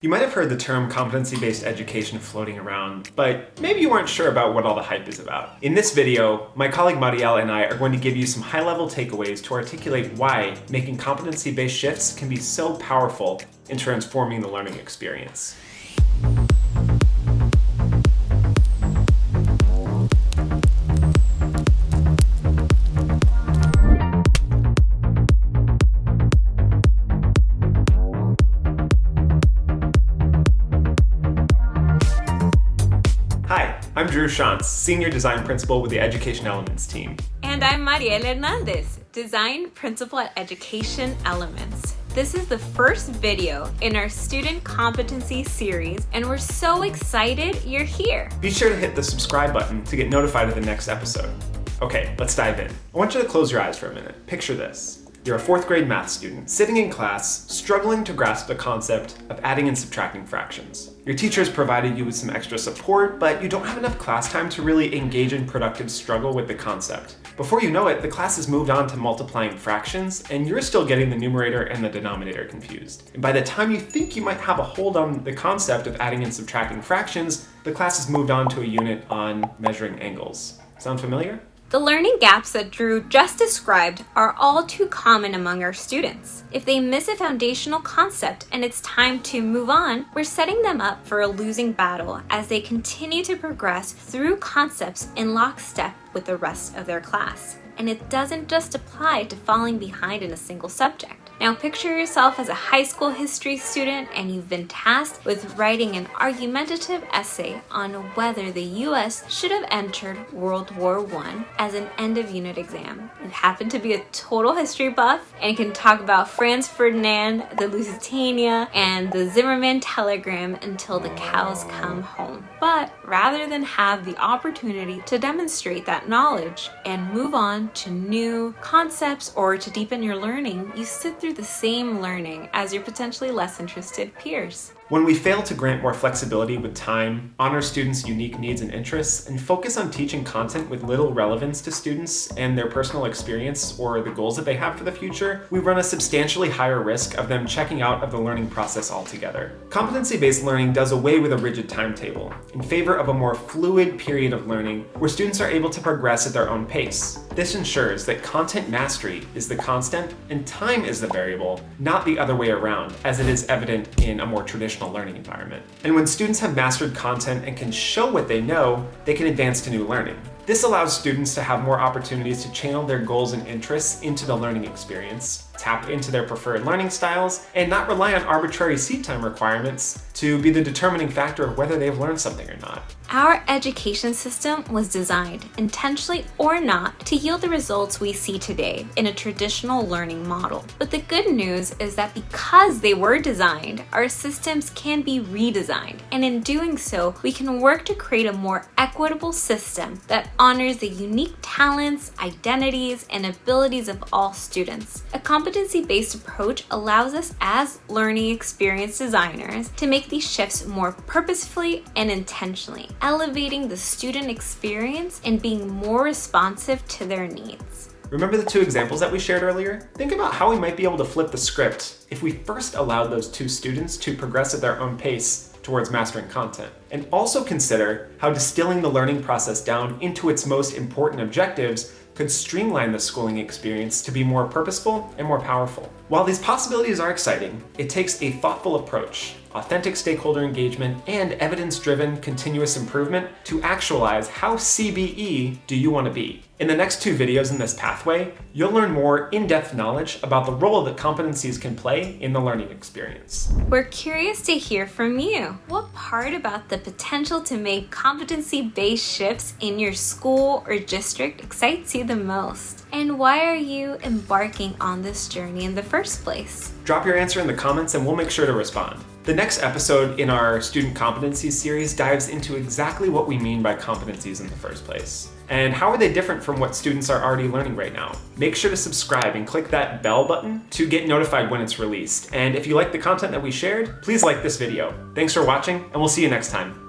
You might have heard the term competency-based education floating around, but maybe you weren't sure about what all the hype is about. In this video, my colleague Marielle and I are going to give you some high-level takeaways to articulate why making competency-based shifts can be so powerful in transforming the learning experience. Hi, I'm Drew Shantz, Senior Design Principal with the Education Elements team. And I'm Marielle Hernandez, Design Principal at Education Elements. This is the first video in our Student Competency series, and we're so excited you're here. Be sure to hit the subscribe button to get notified of the next episode. Okay, let's dive in. I want you to close your eyes for a minute. Picture this. You're a 4th grade math student, sitting in class, struggling to grasp the concept of adding and subtracting fractions. Your teacher has provided you with some extra support, but you don't have enough class time to really engage in productive struggle with the concept. Before you know it, the class has moved on to multiplying fractions, and you're still getting the numerator and the denominator confused. And by the time you think you might have a hold on the concept of adding and subtracting fractions, the class has moved on to a unit on measuring angles. Sound familiar? The learning gaps that Drew just described are all too common among our students. If they miss a foundational concept and it's time to move on, we're setting them up for a losing battle as they continue to progress through concepts in lockstep with the rest of their class. And it doesn't just apply to falling behind in a single subject. Now picture yourself as a high school history student and you've been tasked with writing an argumentative essay on whether the US should have entered World War I as an end-of-unit exam. You happen to be a total history buff and can talk about Franz Ferdinand, the Lusitania, and the Zimmermann telegram until the cows come home. But rather than have the opportunity to demonstrate that knowledge and move on to new concepts or to deepen your learning, you sit through the same learning as your potentially less interested peers. When we fail to grant more flexibility with time, honor students' unique needs and interests, and focus on teaching content with little relevance to students and their personal experience or the goals that they have for the future, we run a substantially higher risk of them checking out of the learning process altogether. Competency-based learning does away with a rigid timetable in favor of a more fluid period of learning where students are able to progress at their own pace. This ensures that content mastery is the constant and time is the variable, not the other way around, as it is evident in a more traditional learning environment. And when students have mastered content and can show what they know, they can advance to new learning. This allows students to have more opportunities to channel their goals and interests into the learning experience, tap into their preferred learning styles, and not rely on arbitrary seat time requirements to be the determining factor of whether they've learned something or not. Our education system was designed, intentionally or not, to yield the results we see today in a traditional learning model. But the good news is that because they were designed, our systems can be redesigned. And in doing so, we can work to create a more equitable system that honors the unique talents, identities, and abilities of all students. A competency-based approach allows us as learning experience designers to make these shifts more purposefully and intentionally, elevating the student experience and being more responsive to their needs. Remember the 2 examples that we shared earlier? Think about how we might be able to flip the script if we first allowed those 2 students to progress at their own pace towards mastering content. And also consider how distilling the learning process down into its most important objectives could streamline the schooling experience to be more purposeful and more powerful. While these possibilities are exciting, it takes a thoughtful approach, authentic stakeholder engagement, and evidence-driven continuous improvement to actualize how CBE do you want to be. In the next 2 videos in this pathway, you'll learn more in-depth knowledge about the role that competencies can play in the learning experience. We're curious to hear from you. What part about the potential to make competency-based shifts in your school or district excites you the most? And why are you embarking on this journey in the first place? Drop your answer in the comments and we'll make sure to respond. The next episode in our Student Competencies series dives into exactly what we mean by competencies in the first place. And how are they different from what students are already learning right now? Make sure to subscribe and click that bell button to get notified when it's released. And if you like the content that we shared, please like this video. Thanks for watching, and we'll see you next time.